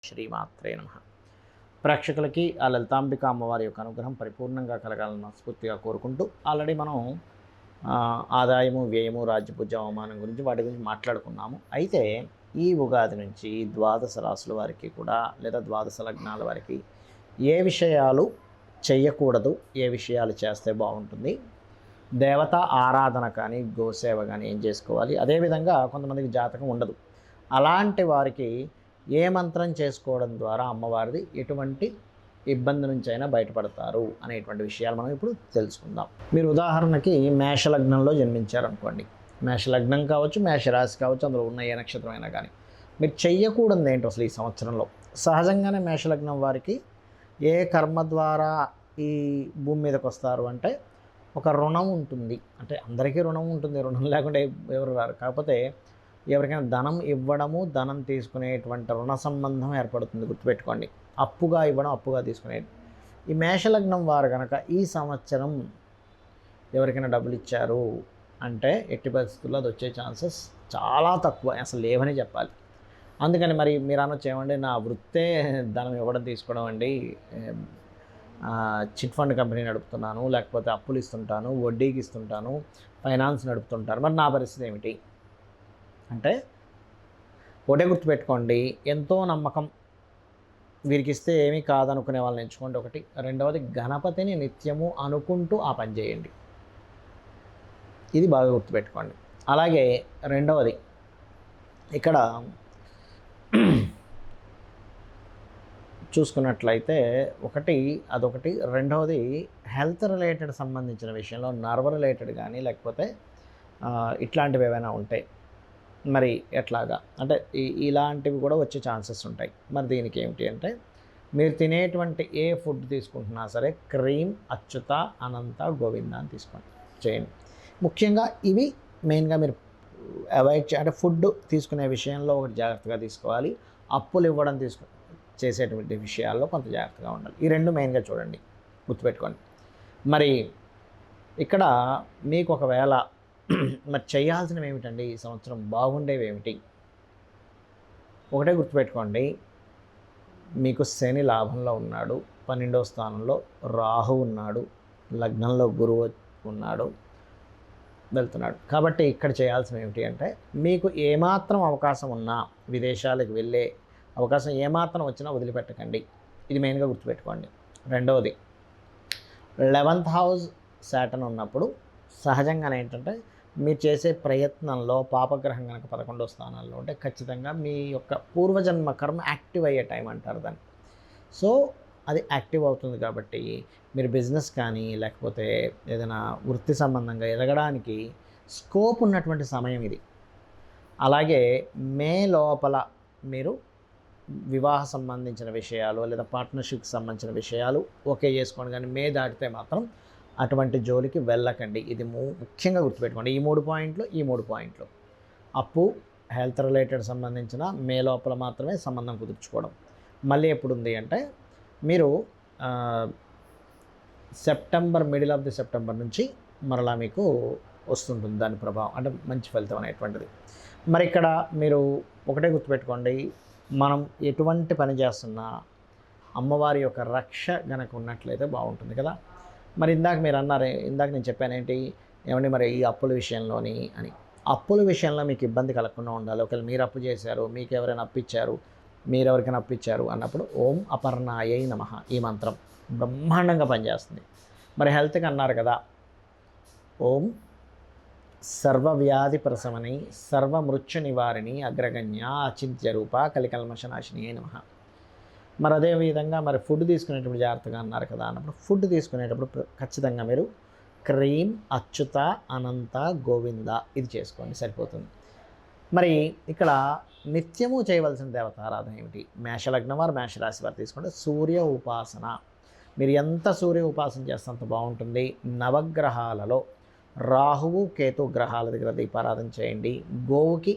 శ్రీమాత్రే నమః. ప్రేక్షకులకి ఆ లలితాంబిక అమ్మవారి యొక్క అనుగ్రహం పరిపూర్ణంగా కలగాలని మనస్ఫూర్తిగా కోరుకుంటూ ఆల్రెడీ మనం ఆదాయము, వ్యయము, రాజ్యపూజ్య, అవమానం గురించి వాటి గురించి మాట్లాడుకున్నాము. అయితే ఈ ఉగాది నుంచి ద్వాదశ రాశుల వారికి కూడా లేదా ద్వాదశ లగ్నాల వారికి ఏ విషయాలు చేయకూడదు, ఏ విషయాలు చేస్తే బాగుంటుంది, దేవత ఆరాధన కానీ గోసేవ కానీ ఏం చేసుకోవాలి, అదేవిధంగా కొంతమందికి జాతకం ఉండదు, అలాంటి వారికి ఏ మంత్రం చేసుకోవడం ద్వారా అమ్మవారిది ఎటువంటి ఇబ్బంది నుంచి అయినా బయటపడతారు అనేటువంటి విషయాలు మనం ఇప్పుడు తెలుసుకుందాం. మీరు ఉదాహరణకి మేషలగ్నంలో జన్మించారనుకోండి, మేషలగ్నం కావచ్చు, మేషరాశి కావచ్చు, అందులో ఉన్న ఏ నక్షత్రం అయినా కానీ మీరు చెయ్యకూడదు ఏంటో అసలు ఈ సంవత్సరంలో. సహజంగానే మేషలగ్నం వారికి ఏ కర్మ ద్వారా ఈ భూమి మీదకి వస్తారు అంటే ఒక రుణం ఉంటుంది. అంటే అందరికీ రుణం ఉంటుంది, రుణం లేకుండా ఎవరు రారు. కాకపోతే ఎవరికైనా ధనం ఇవ్వడము, ధనం తీసుకునేటువంటి రుణ సంబంధం ఏర్పడుతుంది, గుర్తుపెట్టుకోండి. అప్పుగా ఇవ్వడం, అప్పుగా తీసుకునేది. ఈ మేషలగ్నం వారు కనుక ఈ సంవత్సరం ఎవరికైనా డబ్బులు ఇచ్చారు అంటే ఎట్టి పరిస్థితుల్లో అది వచ్చే ఛాన్సెస్ చాలా తక్కువ, అసలు లేవని చెప్పాలి. అందుకని మరి మీరు అనొచ్చు, ఏమండి నా వృత్తే ధనం ఇవ్వడం తీసుకోవడం అండి, చిట్ ఫండ్ కంపెనీ నడుపుతున్నాను, లేకపోతే అప్పులు ఇస్తుంటాను, వడ్డీకి ఇస్తుంటాను, ఫైనాన్స్ నడుపుతుంటాను, మరి నా పరిస్థితి ఏమిటి అంటే ఒకటే గుర్తుపెట్టుకోండి, ఎంతో నమ్మకం, వీరికి ఇస్తే ఏమీ కాదనుకునే వాళ్ళని ఎంచుకోండి ఒకటి. రెండవది, గణపతిని నిత్యము అనుకుంటూ ఆ పని చేయండి, ఇది బాగా గుర్తుపెట్టుకోండి. అలాగే రెండవది ఇక్కడ చూసుకున్నట్లయితే అదొకటి. రెండవది, హెల్త్ రిలేటెడ్ సంబంధించిన విషయంలో నర్వ్ రిలేటెడ్ కానీ లేకపోతే ఇట్లాంటివి ఏవైనా ఉంటాయి, మరి ఎట్లాగా అంటే ఇలాంటివి కూడా వచ్చే ఛాన్సెస్ ఉంటాయి. మరి దీనికి ఏమిటి అంటే మీరు తినేటువంటి ఏ ఫుడ్ తీసుకుంటున్నా సరే క్రీమ్, అచ్యుత, అనంత, గోవింద అని తీసుకోండి, చేయండి. ముఖ్యంగా ఇవి మెయిన్గా మీరు అవాయిడ్ అంటే ఫుడ్ తీసుకునే విషయంలో ఒకటి జాగ్రత్తగా తీసుకోవాలి, అప్పులు ఇవ్వడం చేసేటువంటి విషయాల్లో కొంత జాగ్రత్తగా ఉండాలి. ఈ రెండు మెయిన్గా చూడండి, గుర్తుపెట్టుకోండి. మరి ఇక్కడ మీకు ఒకవేళ మరి చేయాల్సినవి ఏమిటండి, ఈ సంవత్సరం బాగుండేవి ఏమిటి? ఒకటే గుర్తుపెట్టుకోండి, మీకు శని లాభంలో ఉన్నాడు, 12వ స్థానంలో రాహు ఉన్నాడు, లగ్నంలో గురువు ఉన్నాడు, వెళ్తున్నాడు. కాబట్టి ఇక్కడ చేయాల్సిన ఏమిటి అంటే మీకు ఏమాత్రం అవకాశం ఉన్నా, విదేశాలకు వెళ్ళే అవకాశం ఏమాత్రం వచ్చినా వదిలిపెట్టకండి, ఇది మెయిన్గా గుర్తుపెట్టుకోండి. రెండవది, 11th హౌస్ శాటర్న్ ఉన్నప్పుడు సహజంగానే ఏంటంటే మీరు చేసే ప్రయత్నంలో పాపగ్రహం కనుక 11వ స్థానాల్లో ఉంటే ఖచ్చితంగా మీ యొక్క పూర్వజన్మ కర్మ యాక్టివ్ అయ్యే టైం అంటారు దాన్ని. సో అది యాక్టివ్ అవుతుంది కాబట్టి మీరు బిజినెస్ కానీ లేకపోతే ఏదైనా వృత్తి సంబంధంగా ఎదగడానికి స్కోప్ ఉన్నటువంటి సమయం ఇది. అలాగే మే లోపల మీరు వివాహ సంబంధించిన విషయాలు లేదా పార్ట్నర్షిప్కి సంబంధించిన విషయాలు ఓకే చేసుకోండి, కానీ మే దాటితే మాత్రం అటువంటి జోలికి వెళ్ళకండి. ఇది ముఖ్యంగా గుర్తుపెట్టుకోండి. ఈ మూడు పాయింట్లు అప్పు, హెల్త్ రిలేటెడ్ సంబంధించిన మే లోపల మాత్రమే సంబంధం కుదుర్చుకోవడం. మళ్ళీ ఎప్పుడు ఉంది అంటే మీరు మిడిల్ ఆఫ్ ది సెప్టెంబర్ నుంచి మరలా మీకు వస్తుంటుంది దాని ప్రభావం, అంటే మంచి ఫలితం అనేటువంటిది. మరి ఇక్కడ మీరు ఒకటే గుర్తుపెట్టుకోండి, మనం ఎటువంటి పని చేస్తున్నా అమ్మవారి యొక్క రక్ష గనక ఉన్నట్లయితే బాగుంటుంది కదా. మరి ఇందాక మీరు అన్నారే, ఇందాక నేను చెప్పానేంటి, ఏమండి మరి ఈ అప్పుల విషయంలోని అని. అప్పుల విషయంలో మీకు ఇబ్బంది కలగకుండా ఉండాలి. ఒకవేళ మీరు అప్పు చేశారు, మీకు ఎవరైనా అప్పిచ్చారు, మీరెవరికైనా అప్పిచ్చారు అన్నప్పుడు ఓం అపర్ణాయై నమః ఈ మంత్రం బ్రహ్మాండంగా పనిచేస్తుంది. మరి హెల్త్కి అన్నారు కదా, ఓం సర్వవ్యాధి ప్రశమని సర్వమృత్యు నివారిణి అగ్రగణ్య అచింత్య రూప కలికల్మషనాశిని నమః. మరి అదేవిధంగా మరి ఫుడ్ తీసుకునేటప్పుడు జాగ్రత్తగా అన్నారు కదా అన్నప్పుడు ఫుడ్ తీసుకునేటప్పుడు ఖచ్చితంగా మీరు క్రీమ్, అచ్యుత, అనంత, గోవింద ఇది చేసుకోండి, సరిపోతుంది. మరి ఇక్కడ నిత్యము చేయవలసిన దేవతారాధన ఏమిటి? మేషలగ్నం వారు, మేషరాశి వారు తీసుకుంటే సూర్య ఉపాసన. మీరు ఎంత సూర్య ఉపాసన చేస్తే అంత బాగుంటుంది. నవగ్రహాలలో రాహువు, కేతు గ్రహాల దగ్గర దీపారాధన చేయండి. గోవుకి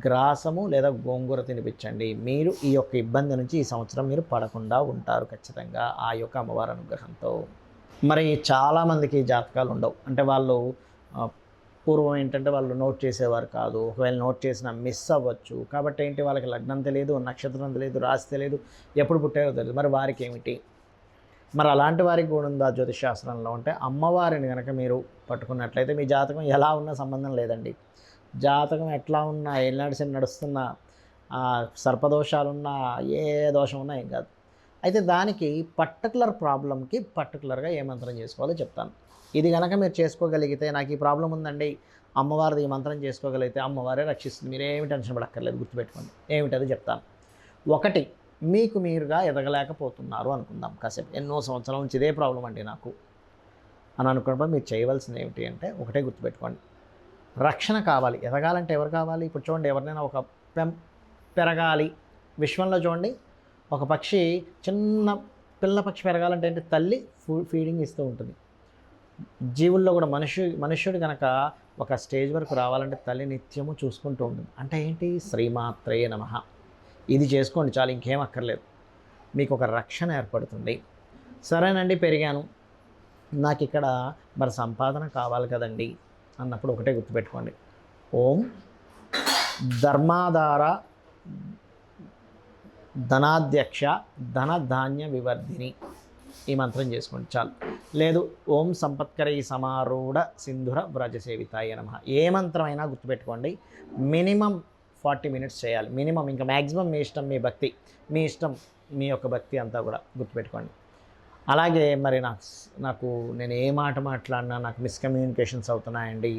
గ్రాసము లేదా గోంగూర తినిపించండి. మీరు ఈ యొక్క ఇబ్బంది నుంచి ఈ సంవత్సరం మీరు పడకుండా ఉంటారు ఖచ్చితంగా ఆ యొక్క అమ్మవారి అనుగ్రహంతో. మరి చాలామందికి జాతకాలు ఉండవు, అంటే వాళ్ళు పూర్వం ఏంటంటే వాళ్ళు నోట్ చేసేవారు కాదు, ఒకవేళ నోట్ చేసినా మిస్ అవ్వచ్చు. కాబట్టి ఏంటి, వాళ్ళకి లగ్నం తెలియదు, నక్షత్రం తెలియదు, రాశి తెలియదు, ఎప్పుడు పుట్టారో తెలియదు. మరి వారికి ఏమిటి? మరి అలాంటి వారికి కూడా ఉందా జ్యోతిష్ శాస్త్రంలో అంటే, అమ్మవారిని కనుక మీరు పట్టుకున్నట్లయితే మీ జాతకం ఎలా ఉన్నా సంబంధం లేదండి. జాతకం ఎట్లా ఉన్నా, ఏళ్ళనాడు శని నడుస్తున్నా, సర్పదోషాలున్నా, ఏ దోషం ఉన్నా ఏం కాదు. అయితే దానికి పర్టికులర్ ప్రాబ్లంకి పర్టికులర్గా ఏ మంత్రం చేసుకోవాలో చెప్తాను. ఇది కనుక మీరు చేసుకోగలిగితే, నాకు ఈ ప్రాబ్లం ఉందండి, అమ్మవారిది ఈ మంత్రం చేసుకోగలిగితే అమ్మవారే రక్షిస్తుంది, మీరేమి టెన్షన్ పడక్కర్లేదు. గుర్తుపెట్టుకోండి, ఏమిటది చెప్తాను. ఒకటి, మీకు మీరుగా ఎదగలేకపోతున్నారు అనుకుందాం. కాసేపు ఎన్నో సంవత్సరాల నుంచి ఇదే ప్రాబ్లం అండి నాకు అని అనుకున్నప్పుడు మీరు చేయవలసింది ఏమిటి అంటే, ఒకటే గుర్తుపెట్టుకోండి, రక్షణ కావాలి. ఎదగాలంటే ఎవరు కావాలి? ఇప్పుడు చూడండి, ఎవరినైనా ఒక పెరగాలి, విశ్వంలో చూడండి, ఒక పక్షి, చిన్న పిల్ల పక్షి పెరగాలంటే ఏంటి, తల్లి ఫీడింగ్ ఇస్తూ ఉంటుంది. జీవుల్లో కూడా మనుష్యుడు కనుక ఒక స్టేజ్ వరకు రావాలంటే తల్లి నిత్యము చూసుకుంటూ ఉంటుంది. అంటే ఏంటి, శ్రీమాత్రే నమః, ఇది చేసుకోండి చాలు, ఇంకేం అక్కర్లేదు. మీకు ఒక రక్షణ ఏర్పడుతుంది. సరేనండి, పెరిగాను, నాకు ఇక్కడ మరి సంపాదన కావాలి కదండి అన్నప్పుడు ఒకటే గుర్తుపెట్టుకోండి, ఓం ధర్మాధార ధనాధ్యక్ష ధనధాన్య వివర్ధిని, ఈ మంత్రం చేసుకోండి చాలు. లేదు, ఓం సంపత్కరై సమారూఢ సింధుర వ్రజసేవితాయ నమః, ఏ మంత్రమైనా గుర్తుపెట్టుకోండి, మినిమం 40 మినిట్స్ చేయాలి మినిమం. ఇంకా మ్యాక్సిమం మీ ఇష్టం, మీ భక్తి మీ ఇష్టం, మీ యొక్క భక్తి అంతా కూడా గుర్తుపెట్టుకోండి. అలాగే మరి నాకు నేను ఏ మాట మాట్లాడినా నాకు మిస్కమ్యూనికేషన్స్ అవుతున్నాయండి,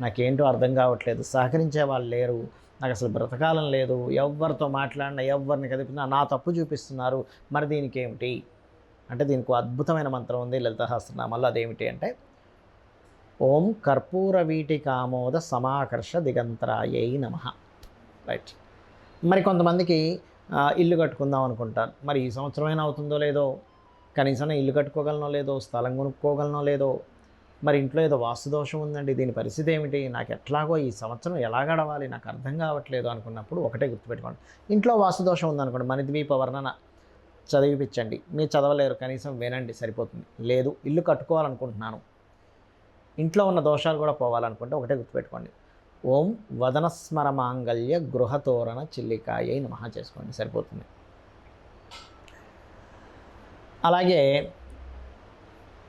నాకేంటో అర్థం కావట్లేదు, సహకరించే వాళ్ళు లేరు, నాకు అసలు బ్రతకాలం లేదు, ఎవరితో మాట్లాడినా, ఎవరిని కదిపినా నా తప్పు చూపిస్తున్నారు, మరి దీనికి ఏమిటి అంటే, దీనికి అద్భుతమైన మంత్రం ఉంది లలిత సహస్రనామాల్లో. అదేమిటి అంటే, ఓం కర్పూర వీటికామోద సమాకర్ష దిగంతరాయై నమః. రైట్. మరి కొంతమందికి ఇల్లు కట్టుకుందాం అనుకుంటారు. మరి ఈ సంవత్సరమైనా అవుతుందో లేదో, కనీసం ఇల్లు కట్టుకోగలనో లేదో, స్థలం కొనుక్కోగలనో లేదో, మరి ఇంట్లో ఏదో వాస్తు దోషం ఉందండి, దీని పరిస్థితి ఏమిటి, నాకు ఎట్లాగో ఈ సంవత్సరం ఎలా గడవాలి, నాకు అర్థం కావట్లేదు అనుకున్నప్పుడు ఒకటే గుర్తుపెట్టుకోండి, ఇంట్లో వాస్తు దోషం ఉందనుకోండి, మణిద్వీప వర్ణన చదివిపించండి. మీరు చదవలేరు, కనీసం వినండి సరిపోతుంది. లేదు, ఇల్లు కట్టుకోవాలనుకుంటున్నాను, ఇంట్లో ఉన్న దోషాలు కూడా పోవాలనుకుంటే ఒకటే గుర్తుపెట్టుకోండి, ఓం వదనస్మర మాంగళ్య గృహతోరణ చిల్లికాయై నమః చేసుకోండి, సరిపోతుంది. అలాగే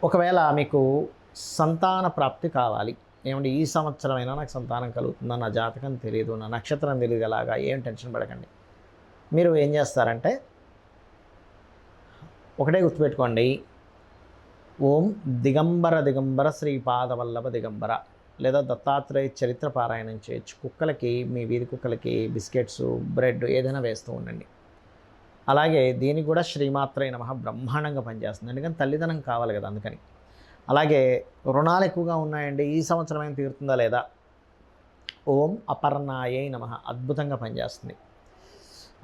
ఒకవేళ మీకు సంతాన ప్రాప్తి కావాలి, ఏమంటే ఈ సంవత్సరమైనా నాకు సంతానం కలుగుతుందా, నా జాతకం తెలియదు, నా నక్షత్రం తెలియదు, అలాగా ఏం టెన్షన్ పడకండి. మీరు ఏం చేస్తారంటే ఒకటే గుర్తుపెట్టుకోండి, ఓం దిగంబర దిగంబర శ్రీపాదవల్లభ దిగంబర, లేదా దత్తాత్రేయ చరిత్ర పారాయణం చేయొచ్చు. కుక్కలకి, మీ వీధి కుక్కలకి బిస్కెట్స్, బ్రెడ్ ఏదైనా వేస్తూ ఉండండి. అలాగే దీనికి కూడా శ్రీమాత్రే నమః బ్రహ్మాండంగా పనిచేస్తుంది, ఎందుకంటే తల్లిదనం కావాలి కదా, అందుకని. అలాగే రుణాలు ఎక్కువగా ఉన్నాయండి, ఈ సంవత్సరం ఏం తీరుతుందా లేదా, ఓం అపర్ణాయై నమః, అద్భుతంగా పనిచేస్తుంది.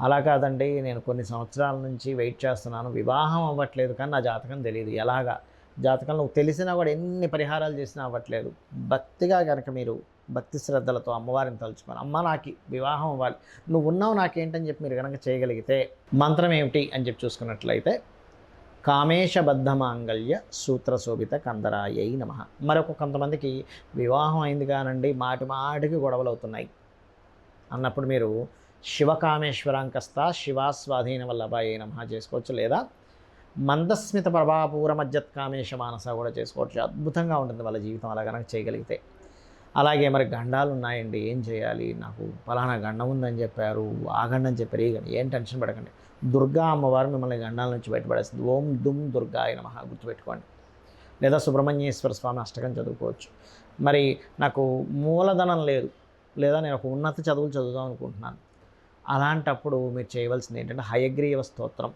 అలా కాదండి, నేను కొన్ని సంవత్సరాల నుంచి వెయిట్ చేస్తున్నాను, వివాహం అవ్వట్లేదు, కానీ నా జాతకం తెలియదు, ఎలాగా, జాతకంలో తెలిసినా కూడా ఎన్ని పరిహారాలు చేసినా అవ్వట్లేదు. భక్తిగా కనుక మీరు భక్తి శ్రద్ధలతో అమ్మవారిని తలుచుకొని, అమ్మ నాకు వివాహం అవ్వాలి, నువ్వు ఉన్నావు నాకేంటని చెప్పి మీరు కనుక చేయగలిగితే, మంత్రం ఏమిటి అని చెప్పి చూసుకున్నట్లయితే, కామేశబద్ధ మాంగళ్య సూత్రశోభిత కందరాయై నమః. మరొక కొంతమందికి వివాహం అయింది కానండి, మాటి మాటికి గొడవలు అవుతున్నాయి అన్నప్పుడు మీరు శివకామేశ్వరాంకస్త శివాస్వాధీన వల్లభాయై నమః చేసుకోవచ్చు. లేదా మందస్మిత ప్రభాపూర మజ్జత్ కామేశ మానస కూడా చేసుకోవచ్చు. అద్భుతంగా ఉంటుంది వాళ్ళ జీవితం అలా కనుక చేయగలిగితే. అలాగే మరి గండాలు ఉన్నాయండి, ఏం చేయాలి, నాకు ఫలానా గండం ఉందని చెప్పారు, ఆ గండం చెప్పారు, ఏం టెన్షన్ పడకండి, దుర్గా అమ్మవారు మిమ్మల్ని గండాల నుంచి బయటపడేస్తుంది. ఓం దుమ్ దుర్గాయ నమః గుర్తుపెట్టుకోండి. లేదా సుబ్రహ్మణ్యేశ్వర స్వామి అష్టకం చదువుకోవచ్చు. మరి నాకు మూలధనం లేదు, లేదా నేను ఒక ఉన్నత చదువులు చదువుదాం అనుకుంటున్నాను, అలాంటప్పుడు మీరు చేయవలసింది ఏంటంటే హయగ్రీవ స్తోత్రం,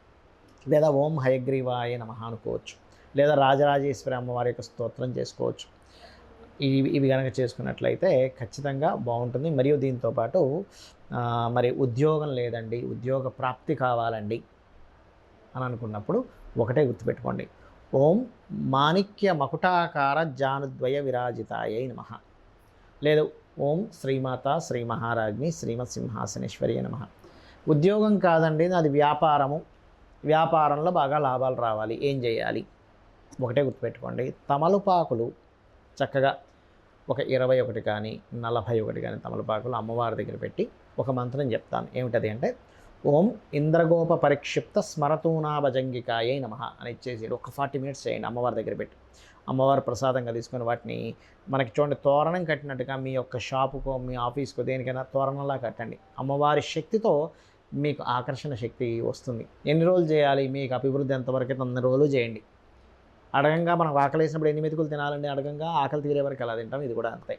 లేదా ఓం హయగ్రీవాయ నమః అనుకోవచ్చు. లేదా రాజరాజేశ్వరి అమ్మవారి యొక్క స్తోత్రం చేసుకోవచ్చు. ఇవి కనుక చేసుకున్నట్లయితే ఖచ్చితంగా బాగుంటుంది. మరియు దీంతోపాటు మరి ఉద్యోగం లేదండి, ఉద్యోగ ప్రాప్తి కావాలండి అని అనుకున్నప్పుడు ఒకటే గుర్తుపెట్టుకోండి, ఓం మాణిక్య మకుటాకార జానుద్వయ విరాజితాయై నమః. లేదు, ఓం శ్రీమాత శ్రీ మహారాజ్ని శ్రీమత్ సింహాసనేశ్వరి నమః. ఉద్యోగం కాదండి, అది వ్యాపారము, వ్యాపారంలో బాగా లాభాలు రావాలి, ఏం చేయాలి, ఒకటే గుర్తుపెట్టుకోండి, తమలపాకులు చక్కగా ఒక 21 కానీ 41 కానీ తమలపాకులు అమ్మవారి దగ్గర పెట్టి ఒక మంత్రం చెప్తాను. ఏమిటది అంటే, ఓం ఇంద్రగోప పరిక్షిప్త స్మరతూనా భజంగికాయే నమః అని ఇచ్చేసి ఒక 40 మినిట్స్ చేయండి అమ్మవారి దగ్గర పెట్టి. అమ్మవారు ప్రసాదంగా తీసుకొని వాటిని మనకి చూడండి తోరణం కట్టినట్టుగా మీ యొక్క షాపుకో మీ ఆఫీస్కో దేనికైనా తోరణంలా కట్టండి. అమ్మవారి శక్తితో మీకు ఆకర్షణ శక్తి వస్తుంది. ఎన్ని రోజులు చేయాలి, మీకు అభివృద్ధి ఎంతవరకు అయితే అన్ని రోజులు చేయండి. అడగంగా మనం ఆకలి వేసినప్పుడు ఎన్ని మెతుకులు తినాలండి, అడగంగా ఆకలి తీరే వరకు ఎలా తింటాం, ఇది కూడా అంతే.